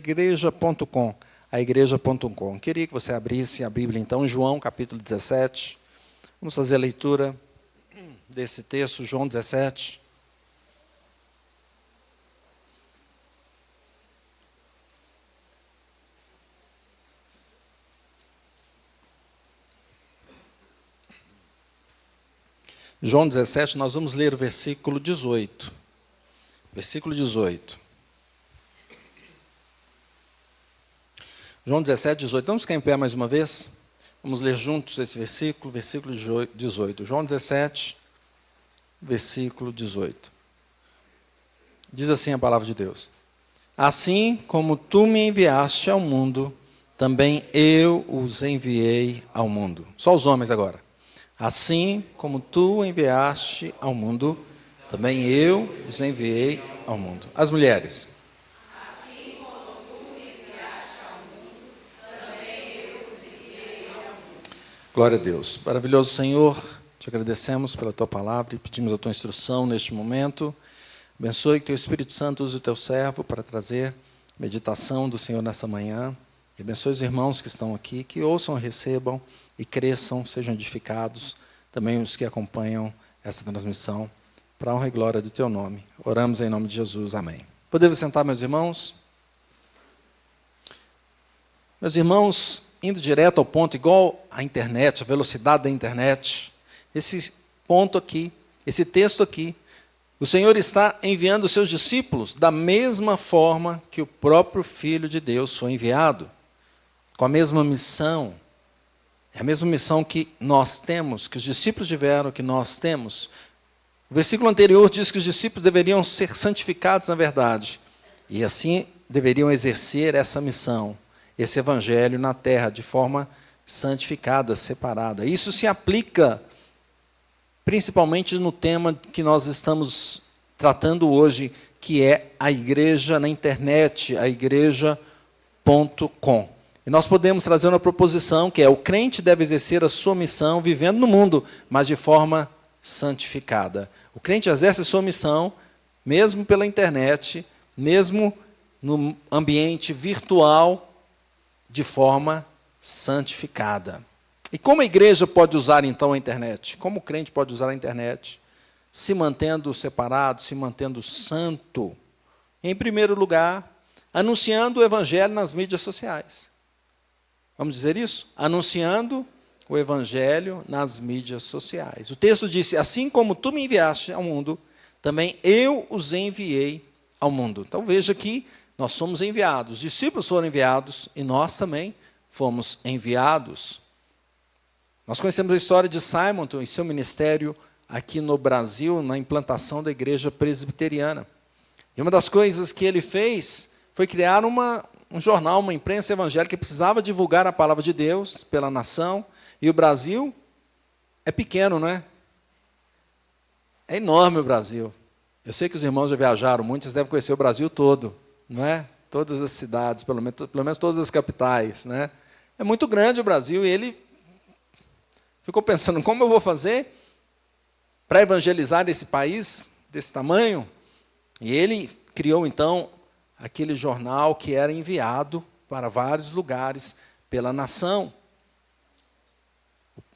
igreja.com, aigreja.com. Queria que você abrisse a Bíblia, então, João, capítulo 17. Vamos fazer a leitura desse texto, João 17. João 17, nós vamos ler o versículo 18. Versículo 18. João 17, 18. Vamos ficar em pé mais uma vez? Vamos ler juntos esse versículo, versículo 18. João 17, versículo 18. Diz assim a palavra de Deus: Assim como tu me enviaste ao mundo, também eu os enviei ao mundo. Só os homens agora. Assim como tu enviaste ao mundo, também eu os enviei ao mundo. As mulheres. Assim como tu me enviaste ao mundo, também eu os enviei ao mundo. Glória a Deus. Maravilhoso Senhor, te agradecemos pela tua palavra e pedimos a tua instrução neste momento. Abençoe que teu Espírito Santo use o teu servo para trazer meditação do Senhor nessa manhã. E abençoe os irmãos que estão aqui, que ouçam, recebam e cresçam, sejam edificados. Também os que acompanham essa transmissão, para a honra e glória do teu nome. Oramos em nome de Jesus. Amém. Podemos sentar, meus irmãos? Meus irmãos, indo direto ao ponto, igual a internet, a velocidade da internet, esse ponto aqui, esse texto aqui, o Senhor está enviando os seus discípulos da mesma forma que o próprio Filho de Deus foi enviado, com a mesma missão. É a mesma missão que nós temos, que os discípulos tiveram, que nós temos. O versículo anterior diz que os discípulos deveriam ser santificados na verdade, e assim deveriam exercer essa missão, esse evangelho na terra, de forma santificada, separada. Isso se aplica principalmente no tema que nós estamos tratando hoje, que é a igreja na internet, a igreja.com. E nós podemos trazer uma proposição que é: o crente deve exercer a sua missão vivendo no mundo, mas de forma santificada. O crente exerce a sua missão, mesmo pela internet, mesmo no ambiente virtual, de forma santificada. E como a igreja pode usar, então, a internet? Como o crente pode usar a internet? Se mantendo separado, se mantendo santo. Em primeiro lugar, anunciando o evangelho nas mídias sociais. Vamos dizer isso? Anunciando o evangelho nas mídias sociais. O texto disse: assim como tu me enviaste ao mundo, também eu os enviei ao mundo. Então veja que nós somos enviados, os discípulos foram enviados e nós também fomos enviados. Nós conhecemos a história de Simon e seu ministério aqui no Brasil, na implantação da igreja presbiteriana. E uma das coisas que ele fez foi criar um jornal, uma imprensa evangélica que precisava divulgar a palavra de Deus pela nação. E o Brasil é pequeno, não é? É enorme o Brasil. Eu sei que os irmãos já viajaram muito, vocês devem conhecer o Brasil todo, não é? Todas as cidades, pelo menos todas as capitais, né? É muito grande o Brasil, e ele ficou pensando: como eu vou fazer para evangelizar esse país desse tamanho? E ele criou, então, aquele jornal que era enviado para vários lugares pela nação.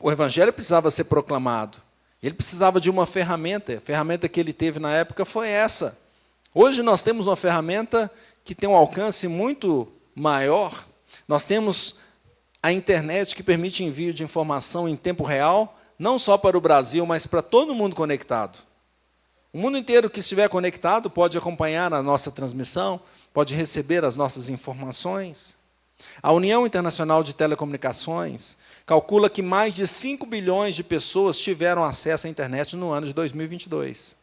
O evangelho precisava ser proclamado. Ele precisava de uma ferramenta. A ferramenta que ele teve na época foi essa. Hoje nós temos uma ferramenta que tem um alcance muito maior. Nós temos a internet, que permite envio de informação em tempo real, não só para o Brasil, mas para todo mundo conectado. O mundo inteiro que estiver conectado pode acompanhar a nossa transmissão, pode receber as nossas informações. A União Internacional de Telecomunicações calcula que mais de 5 bilhões de pessoas tiveram acesso à internet no ano de 2022.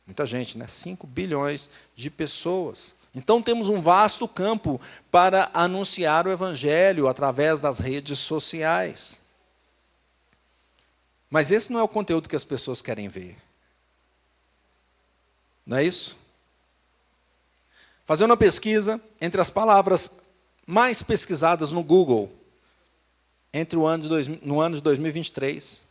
Muita gente, né? 5 bilhões de pessoas. Então temos um vasto campo para anunciar o evangelho através das redes sociais. Mas esse não é o conteúdo que as pessoas querem ver. Não é isso? Fazendo uma pesquisa entre as palavras mais pesquisadas no Google, no ano de 2023,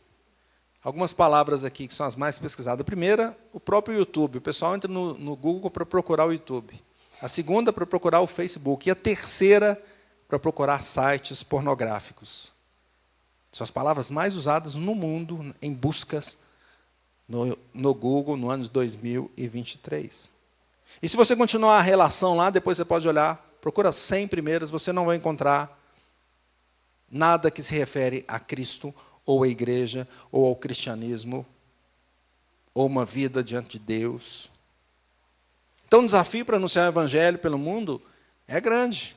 algumas palavras aqui que são as mais pesquisadas. A primeira, o próprio YouTube. O pessoal entra no Google para procurar o YouTube. A segunda para procurar o Facebook. E a terceira para procurar sites pornográficos. São as palavras mais usadas no mundo em buscas no Google no ano de 2023. E se você continuar a relação lá, depois você pode olhar, procura as 100 primeiras, você não vai encontrar nada que se refere a Cristo, ou à igreja, ou ao cristianismo, ou uma vida diante de Deus. Então o desafio para anunciar o evangelho pelo mundo é grande.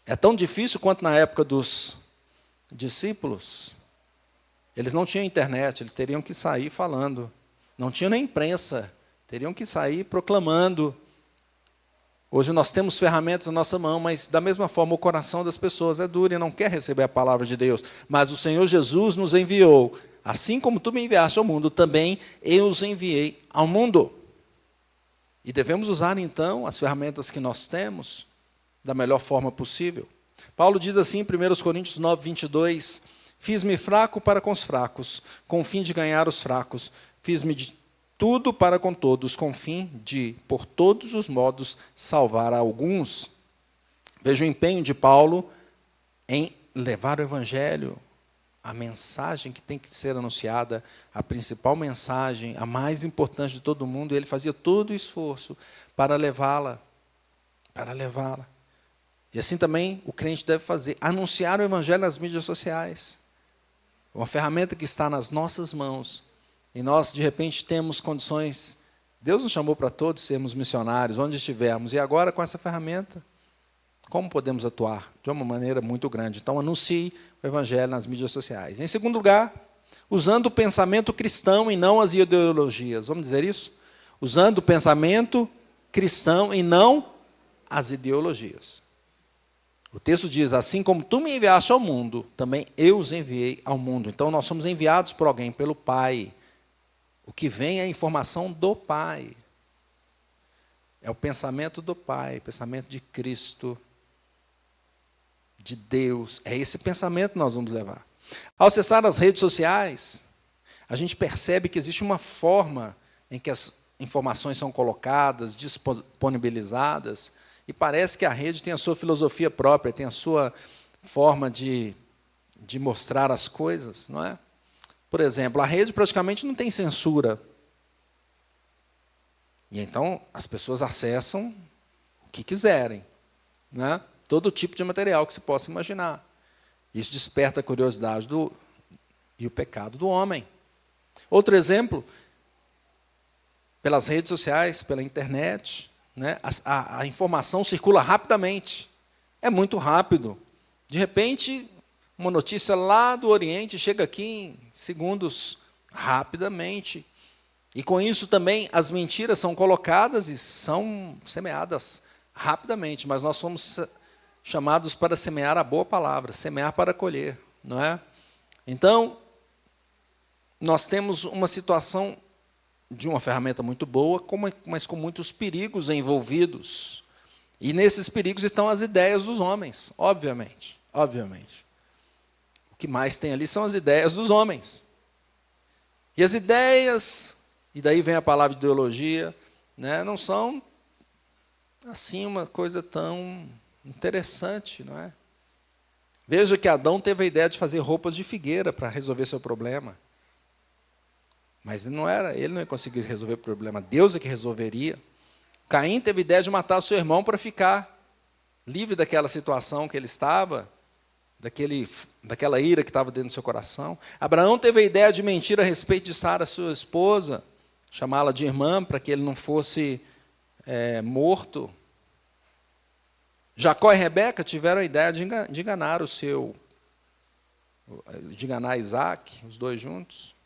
É tão difícil quanto na época dos discípulos. Eles não tinham internet, eles teriam que sair falando. Não tinha nem imprensa, teriam que sair proclamando. Hoje nós temos ferramentas na nossa mão, mas da mesma forma o coração das pessoas é duro e não quer receber a palavra de Deus. Mas o Senhor Jesus nos enviou. Assim como tu me enviaste ao mundo, também eu os enviei ao mundo. E devemos usar então as ferramentas que nós temos da melhor forma possível. Paulo diz assim em 1 Coríntios 9, 22, fiz-me fraco para com os fracos, com o fim de ganhar os fracos. Fiz-me de tudo para com todos, com o fim de, por todos os modos, salvar a alguns. Veja o empenho de Paulo em levar o evangelho, a mensagem que tem que ser anunciada, a principal mensagem, a mais importante de todo mundo, e ele fazia todo o esforço para levá-la, E assim também o crente deve fazer, anunciar o evangelho nas mídias sociais. Uma ferramenta que está nas nossas mãos. E nós, de repente, temos condições. Deus nos chamou para todos sermos missionários, onde estivermos. E agora, com essa ferramenta, como podemos atuar? De uma maneira muito grande. Então, anuncie o evangelho nas mídias sociais. Em segundo lugar, usando o pensamento cristão e não as ideologias. Vamos dizer isso? Usando o pensamento cristão e não as ideologias. O texto diz, assim como tu me enviaste ao mundo, também eu os enviei ao mundo. Então, nós somos enviados por alguém, pelo Pai. O que vem é a informação do Pai. É o pensamento do Pai, o pensamento de Cristo, de Deus. É esse pensamento que nós vamos levar. Ao acessar as redes sociais, a gente percebe que existe uma forma em que as informações são colocadas, disponibilizadas, e parece que a rede tem a sua filosofia própria, tem a sua forma de mostrar as coisas, não é? Por exemplo, a rede praticamente não tem censura. E então as pessoas acessam o que quiserem, né? Todo tipo de material que se possa imaginar. Isso desperta a curiosidade e o pecado do homem. Outro exemplo, pelas redes sociais, pela internet, né? A informação circula rapidamente. É muito rápido. De repente, uma notícia lá do Oriente chega aqui em segundos, rapidamente. E com isso também as mentiras são colocadas e são semeadas rapidamente. Mas nós somos chamados para semear a boa palavra, semear para colher, não é? Então, nós temos uma situação de uma ferramenta muito boa, mas com muitos perigos envolvidos. E nesses perigos estão as ideias dos homens, obviamente. O que mais tem ali são as ideias dos homens. E as ideias, e daí vem a palavra de ideologia, né, não são assim uma coisa tão interessante, não é? Veja que Adão teve a ideia de fazer roupas de figueira para resolver seu problema. Mas ele não ia conseguir resolver o problema, Deus é que resolveria. Caim teve a ideia de matar o seu irmão para ficar livre daquela situação que ele estava, daquela ira que estava dentro do seu coração. Abraão teve a ideia de mentir a respeito de Sara, sua esposa, chamá-la de irmã para que ele não fosse morto. Jacó e Rebeca tiveram a ideia de enganar de enganar Isaac, os dois juntos.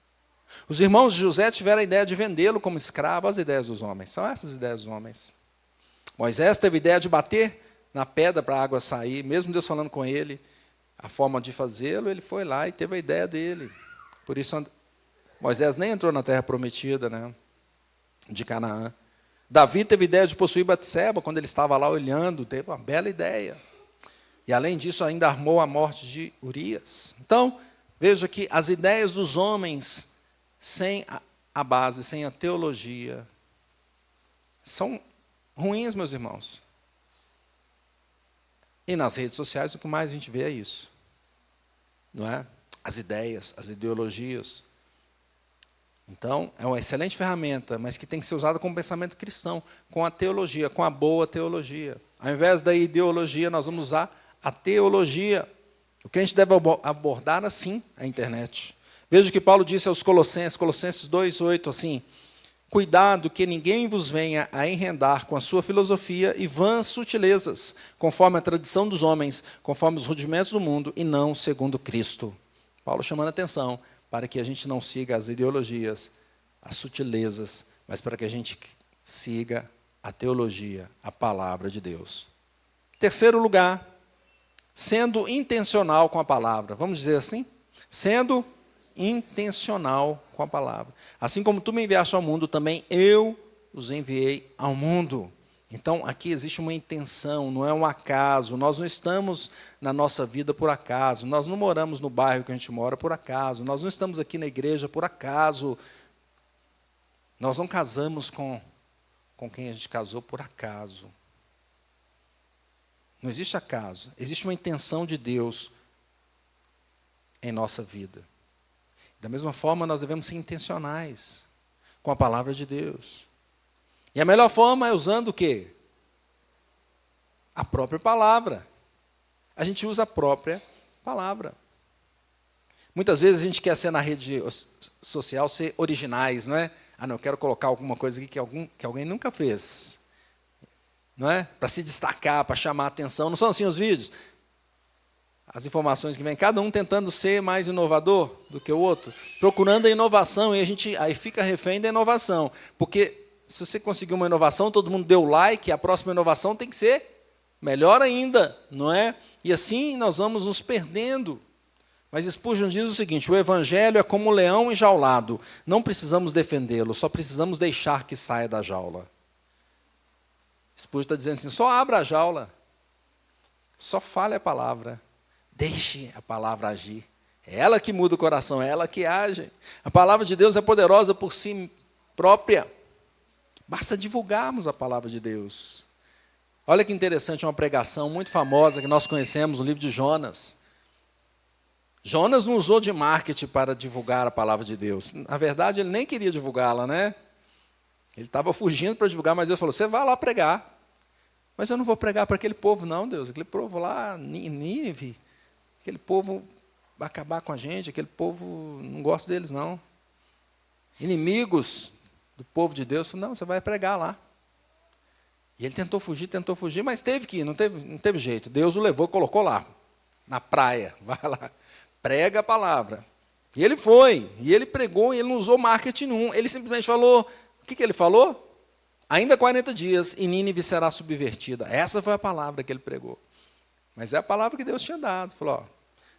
Os irmãos de José tiveram a ideia de vendê-lo como escravo. As ideias dos homens, são essas as ideias dos homens. Moisés teve a ideia de bater na pedra para a água sair, mesmo Deus falando com ele, a forma de fazê-lo, ele foi lá e teve a ideia dele. Por isso, Moisés nem entrou na terra prometida, né, de Canaã. Davi teve a ideia de possuir Batseba, quando ele estava lá olhando, teve uma bela ideia. E, além disso, ainda armou a morte de Urias. Então, veja que as ideias dos homens, sem a base, sem a teologia, são ruins, meus irmãos. E nas redes sociais o que mais a gente vê é isso. Não é? As ideias, as ideologias. Então, é uma excelente ferramenta, mas que tem que ser usada com o pensamento cristão, com a teologia, com a boa teologia. Ao invés da ideologia, nós vamos usar a teologia. O crente deve abordar assim a internet. Veja o que Paulo disse aos Colossenses, Colossenses 2:8, assim: cuidado que ninguém vos venha a enredar com a sua filosofia e vãs sutilezas, conforme a tradição dos homens, conforme os rudimentos do mundo, e não segundo Cristo. Paulo chamando a atenção para que a gente não siga as ideologias, as sutilezas, mas para que a gente siga a teologia, a palavra de Deus. Terceiro lugar, sendo intencional com a palavra. Vamos dizer assim? Sendo intencional com a palavra. Assim como tu me enviaste ao mundo, também eu os enviei ao mundo. Então, aqui existe uma intenção, não é um acaso. Nós não estamos na nossa vida por acaso. Nós não moramos no bairro que a gente mora por acaso. Nós não estamos aqui na igreja por acaso. Nós não casamos com quem a gente casou por acaso. Não existe acaso. Existe uma intenção de Deus em nossa vida. Da mesma forma, nós devemos ser intencionais com a palavra de Deus. E a melhor forma é usando o quê? A própria palavra. A gente usa a própria palavra. Muitas vezes a gente quer ser na rede social, ser originais, não é? Ah, não, eu quero colocar alguma coisa aqui que alguém nunca fez. Não é? Para se destacar, para chamar a atenção. Não são assim os vídeos? As informações que vêm, cada um tentando ser mais inovador do que o outro, procurando a inovação, e a gente aí fica refém da inovação. Porque se você conseguir uma inovação, todo mundo deu like, a próxima inovação tem que ser melhor ainda, não é? E assim nós vamos nos perdendo. Mas Spurgeon diz o seguinte: o evangelho é como um leão enjaulado. Não precisamos defendê-lo, só precisamos deixar que saia da jaula. Spurgeon está dizendo assim: só abra a jaula, só fale a palavra, deixe a palavra agir. É ela que muda o coração, é ela que age. A palavra de Deus é poderosa por si própria. Basta divulgarmos a palavra de Deus. Olha que interessante, uma pregação muito famosa que nós conhecemos no livro de Jonas. Jonas não usou de marketing para divulgar a palavra de Deus. Na verdade, ele nem queria divulgá-la, né? Ele estava fugindo para divulgar, mas Deus falou: você vai lá pregar. Mas eu não vou pregar para aquele povo, não, Deus. Aquele povo lá, Nínive, aquele povo vai acabar com a gente, aquele povo, não gosto deles, não. Inimigos do povo de Deus, não, você vai pregar lá. E ele tentou fugir, mas teve que ir, não teve jeito. Deus o levou, colocou lá, na praia, vai lá, prega a palavra. E ele foi, e ele pregou, e ele não usou marketing nenhum. Ele simplesmente falou, o que ele falou? Ainda 40 dias, e Nínive será subvertida. Essa foi a palavra que ele pregou. Mas é a palavra que Deus tinha dado. Falou,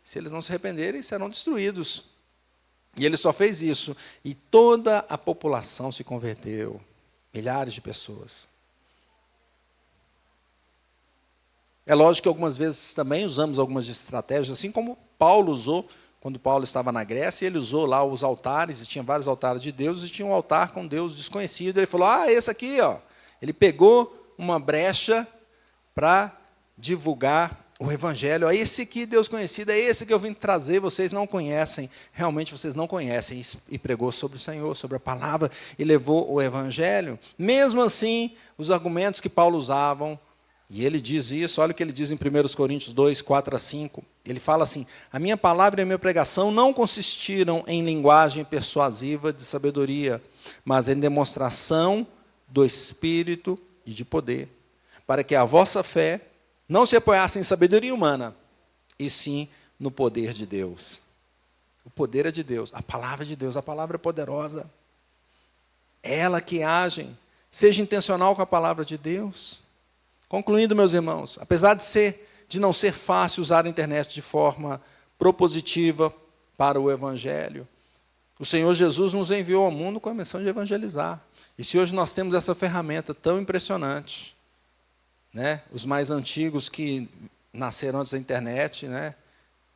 se eles não se arrependerem, serão destruídos. E ele só fez isso. E toda a população se converteu. Milhares de pessoas. É lógico que algumas vezes também usamos algumas estratégias, assim como Paulo usou, quando Paulo estava na Grécia, ele usou lá os altares, e tinha vários altares de Deus, e tinha um altar com Deus desconhecido. Ele falou, esse aqui, ó. Ele pegou uma brecha para divulgar o evangelho. Esse aqui, Deus conhecido, é esse que eu vim trazer, vocês não conhecem, realmente vocês não conhecem. E pregou sobre o Senhor, sobre a palavra, e levou o evangelho. Mesmo assim, os argumentos que Paulo usava, e ele diz isso, olha o que ele diz em 1 Coríntios 2, 4 a 5. Ele fala assim, a minha palavra e a minha pregação não consistiram em linguagem persuasiva de sabedoria, mas em demonstração do Espírito e de poder, para que a vossa fé não se apoiasse em sabedoria humana, e sim no poder de Deus. O poder é de Deus, a palavra é de Deus, a palavra é poderosa. É ela que age. Seja intencional com a palavra de Deus. Concluindo, meus irmãos, apesar de não ser fácil usar a internet de forma propositiva para o evangelho, o Senhor Jesus nos enviou ao mundo com a missão de evangelizar. E se hoje nós temos essa ferramenta tão impressionante, né? Os mais antigos que nasceram antes da internet, né?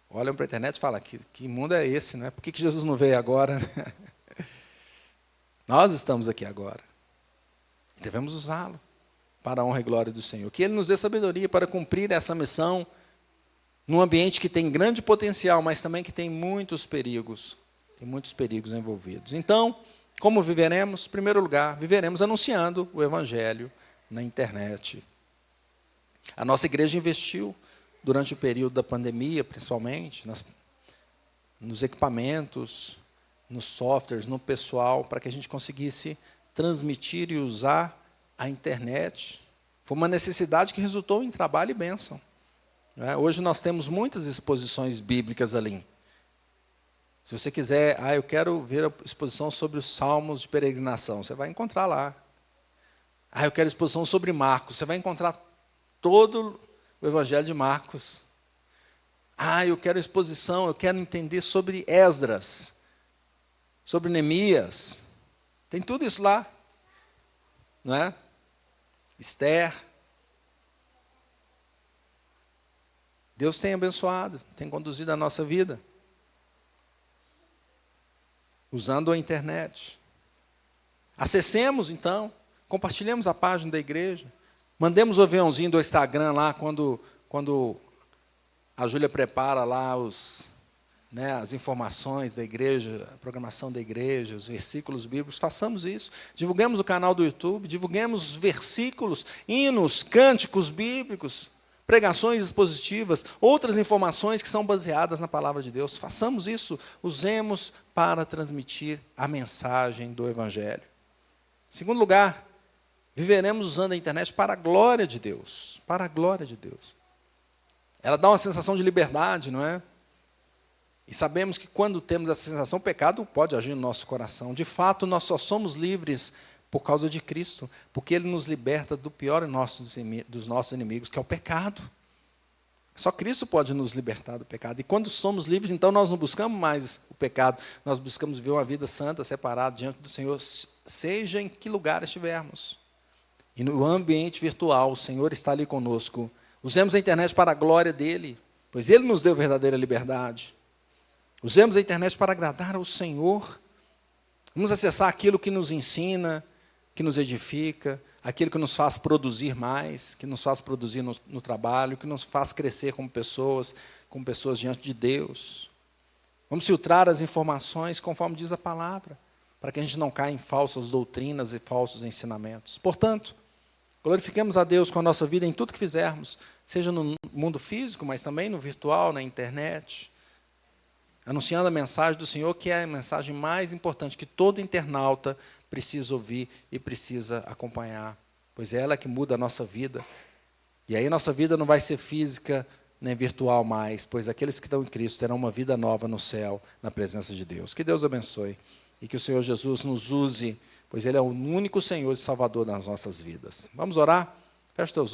Olham para a internet e falam, que mundo é esse? Né? Por que Jesus não veio agora? Nós estamos aqui agora. E devemos usá-lo para a honra e glória do Senhor. Que Ele nos dê sabedoria para cumprir essa missão num ambiente que tem grande potencial, mas também que tem muitos perigos. Tem muitos perigos envolvidos. Então, como viveremos? Em primeiro lugar, viveremos anunciando o Evangelho na internet. A nossa igreja investiu, durante o período da pandemia, principalmente, nos equipamentos, nos softwares, no pessoal, para que a gente conseguisse transmitir e usar a internet. Foi uma necessidade que resultou em trabalho e bênção. Hoje nós temos muitas exposições bíblicas ali. Se você quiser, eu quero ver a exposição sobre os salmos de peregrinação, você vai encontrar lá. Eu quero exposição sobre Marcos, você vai encontrar todo o Evangelho de Marcos. Eu quero exposição, eu quero entender sobre Esdras, sobre Neemias. Tem tudo isso lá. Não é? Esther. Deus tem abençoado, tem conduzido a nossa vida. Usando a internet. Acessemos, então, compartilhemos a página da igreja. Mandemos o aviãozinho do Instagram lá, quando a Júlia prepara lá as informações da igreja, a programação da igreja, os versículos bíblicos. Façamos isso. Divulguemos o canal do YouTube, divulguemos os versículos, hinos, cânticos bíblicos, pregações expositivas, outras informações que são baseadas na palavra de Deus. Façamos isso, usemos para transmitir a mensagem do Evangelho. Em segundo lugar, viveremos usando a internet para a glória de Deus. Para a glória de Deus. Ela dá uma sensação de liberdade, não é? E sabemos que quando temos essa sensação, o pecado pode agir no nosso coração. De fato, nós só somos livres por causa de Cristo, porque Ele nos liberta do pior dos nossos inimigos, que é o pecado. Só Cristo pode nos libertar do pecado. E quando somos livres, então nós não buscamos mais o pecado, nós buscamos viver uma vida santa, separada diante do Senhor, seja em que lugar estivermos. E no ambiente virtual, o Senhor está ali conosco. Usemos a internet para a glória dEle, pois Ele nos deu verdadeira liberdade. Usemos a internet para agradar ao Senhor. Vamos acessar aquilo que nos ensina, que nos edifica, aquilo que nos faz produzir mais, que nos faz produzir no trabalho, que nos faz crescer como pessoas diante de Deus. Vamos filtrar as informações conforme diz a palavra, para que a gente não caia em falsas doutrinas e falsos ensinamentos. Portanto, glorifiquemos a Deus com a nossa vida em tudo que fizermos, seja no mundo físico, mas também no virtual, na internet, anunciando a mensagem do Senhor, que é a mensagem mais importante que todo internauta precisa ouvir e precisa acompanhar, pois é ela que muda a nossa vida. E aí nossa vida não vai ser física nem virtual mais, pois aqueles que estão em Cristo terão uma vida nova no céu, na presença de Deus. Que Deus abençoe e que o Senhor Jesus nos use, pois Ele é o único Senhor e Salvador das nossas vidas. Vamos orar? Feche teus olhos.